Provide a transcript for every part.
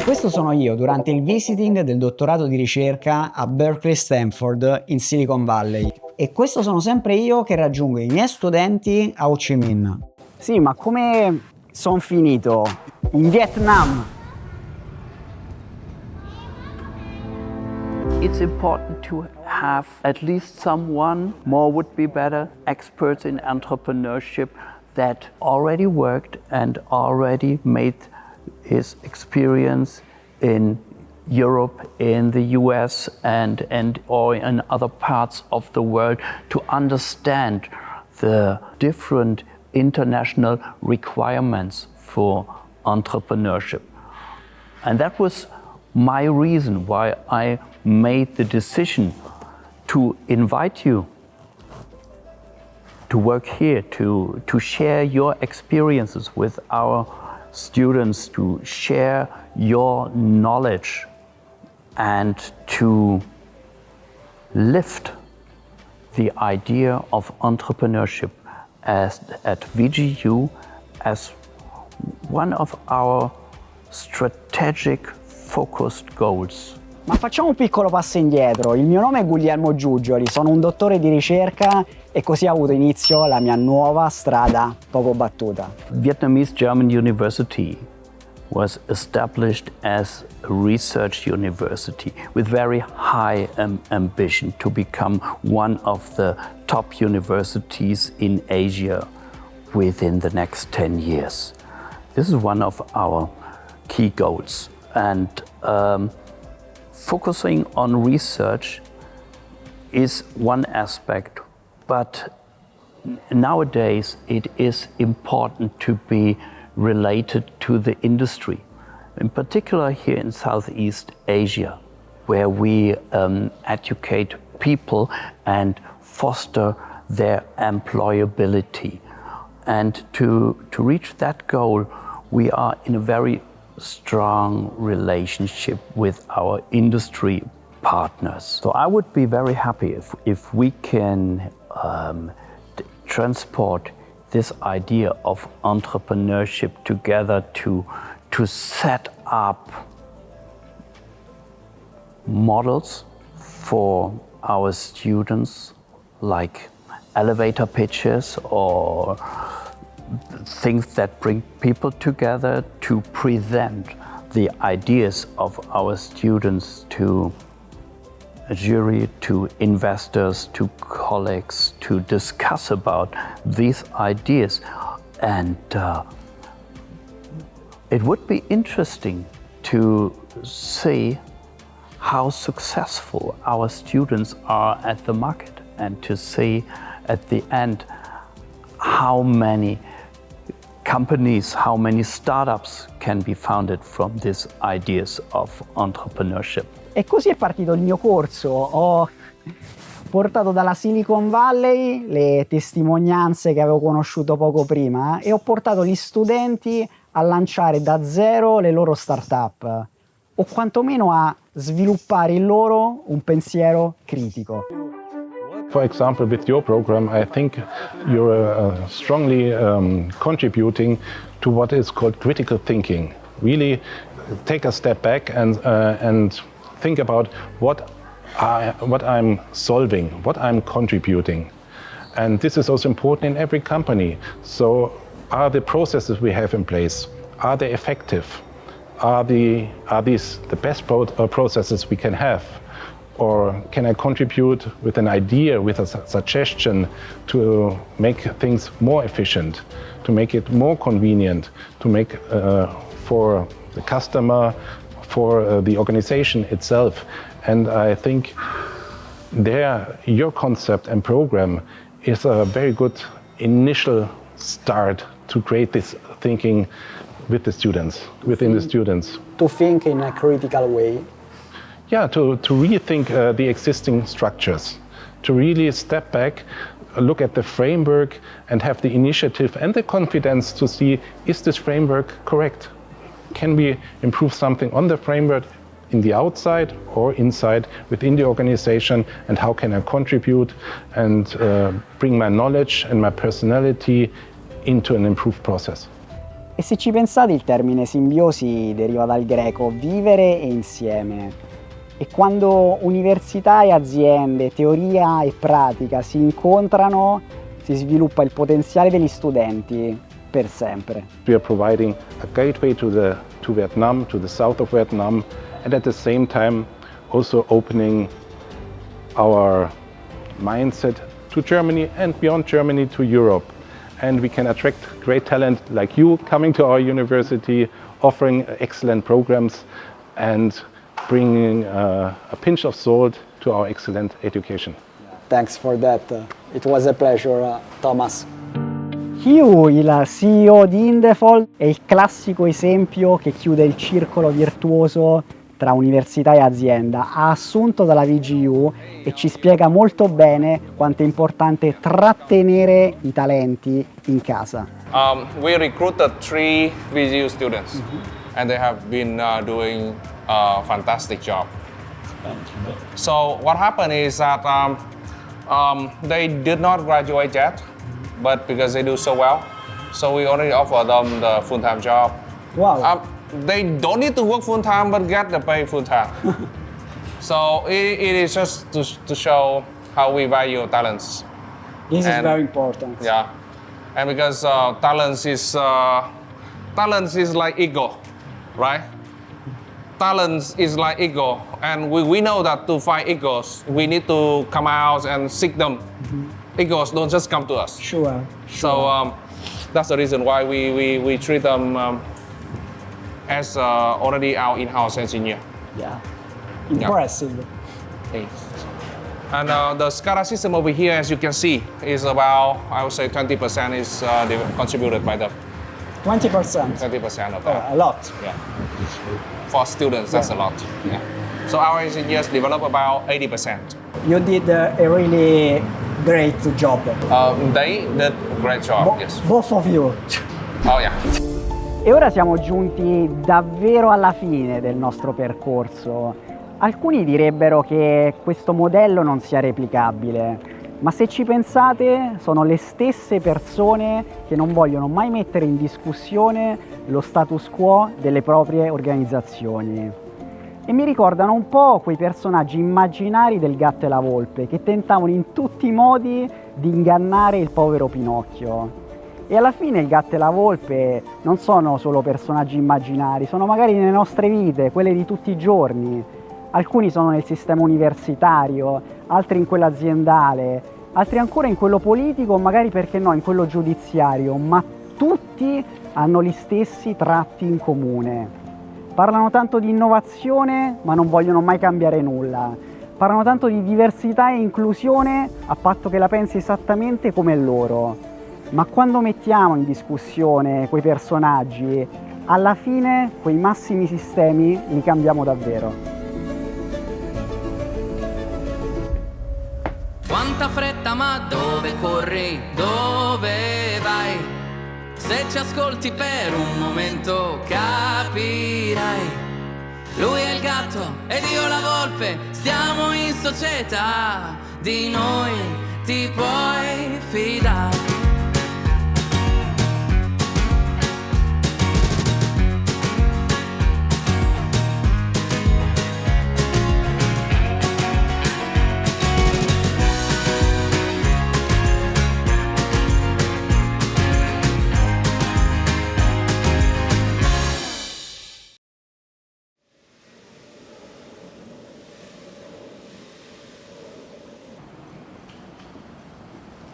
Questo sono io durante il visiting del dottorato di ricerca a Berkeley Stanford in Silicon Valley. E questo sono sempre io che raggiungo i miei studenti a Ho Chi Minh. Sì, ma come sono finito? In Vietnam. It's important to have at least someone, more would be better, experts in entrepreneurship that already worked and already made his experience in Europe, in the US and or in other parts of the world to understand the different international requirements for entrepreneurship. And that was my reason why I made the decision to invite you to work here, to share your experiences with our students, to share your knowledge and to lift the idea of entrepreneurship at VGU as one of our strategic focused goals. Ma facciamo un piccolo passo indietro. Il mio nome è Guglielmo Giugioli, sono un dottore di ricerca e così ha avuto inizio la mia nuova strada poco battuta. Vietnamese German University was established as a research university with very high ambition to become one of the top universities in Asia within the next 10 years. This is one of our key goals. And focusing on research is one aspect, but nowadays it is important to be related to the industry, in particular here in Southeast Asia, where we educate people and foster their employability. And to reach that goal, we are in a very strong relationship with our industry partners. So I would be very happy if we can transport this idea of entrepreneurship together to set up models for our students, like elevator pitches or things that bring people together to present the ideas of our students to a jury, to investors, to colleagues, to discuss about these ideas. And it would be interesting to see how successful our students are at the market and to see at the end how many companies, how many startups can be founded from these ideas of entrepreneurship. E così è partito il mio corso. Ho portato dalla Silicon Valley le testimonianze che avevo conosciuto poco prima e ho portato gli studenti a lanciare da zero le loro start-up o quantomeno a sviluppare in loro un pensiero critico. For example, with your program, I think you're strongly contributing to what is called critical thinking. Really take a step back and think about what I'm solving, what I'm contributing. And this is also important in every company. So are the processes we have in place, are they effective? Are these the best processes we can have? Or can I contribute with an idea, with a suggestion to make things more efficient, to make it more convenient, to make for the customer, for the organization itself. And I think your concept and program is a very good initial start to create this thinking with the students, within the students. To think in a critical way. Yeah, to rethink the existing structures, to really step back, look at the framework and have the initiative and the confidence to see, is this framework correct? Can we improve something on the framework in the outside or inside within the organization, and how can I contribute and bring my knowledge and my personality into an improved process? E se ci pensate, il termine simbiosi deriva dal greco vivere e insieme. E quando università e aziende, teoria e pratica si incontrano, si sviluppa il potenziale degli studenti per sempre. We are providing a gateway to Vietnam, to the south of Vietnam, and at the same time also opening our mindset to Germany and beyond Germany to Europe. And we can attract great talent like you coming to our university, offering excellent programs and bringing a pinch of salt to our excellent education. Thanks for that. It was a pleasure, Thomas. Hugh, il CEO di Indefold, è il classico esempio che chiude il circolo virtuoso tra università e azienda. Ha assunto dalla VGU e ci spiega molto bene quanto è importante trattenere i talenti in casa. We recruited 3 VGU students, and they have been doing a fantastic job. So what happened is that they did not graduate yet, but because they do so well, so we already offered them the full-time job. Wow. They don't need to work full-time, but get the pay full-time. So it is just to show how we value talents. This is And- very important. Yeah, and because talents is like ego, right? Talents is like ego, and we know that to fight egos, we need to come out and seek them. Egos don't just come to us. Sure. So that's the reason why we treat them as already our in-house engineer. Yeah. Impressive. Okay. And the SCADA system over here, as you can see, is about, I would say 20% is contributed by them. 20%. 20% of that. A lot. Yeah. For students, that's a lot. Yeah. So our engineers develop about 80%. You did a really great job. They did a great job, yes. Both of you. Oh yeah. E ora siamo giunti davvero alla fine del nostro percorso. Alcuni direbbero che questo modello non sia replicabile, ma se ci pensate sono le stesse persone che non vogliono mai mettere in discussione lo status quo delle proprie organizzazioni. E mi ricordano un po' quei personaggi immaginari del Gatto e la Volpe che tentavano in tutti i modi di ingannare il povero Pinocchio. E alla fine il Gatto e la Volpe non sono solo personaggi immaginari, sono magari nelle nostre vite, quelle di tutti i giorni. Alcuni sono nel sistema universitario, altri in quello aziendale, altri ancora in quello politico, magari perché no, in quello giudiziario, ma tutti hanno gli stessi tratti in comune. Parlano tanto di innovazione, ma non vogliono mai cambiare nulla. Parlano tanto di diversità e inclusione, a patto che la pensi esattamente come loro. Ma quando mettiamo in discussione quei personaggi, alla fine quei massimi sistemi li cambiamo davvero. Quanta fretta, ma dove corri, dove vai? Se ci ascolti per un momento capirai. Lui è il gatto ed io la volpe, stiamo in società, di noi ti puoi fidare.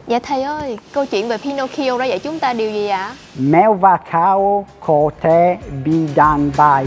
Dạ thầy ơi, câu chuyện về Pinocchio đã dạy chúng ta điều gì ạ? Melva cao kote bidan bai.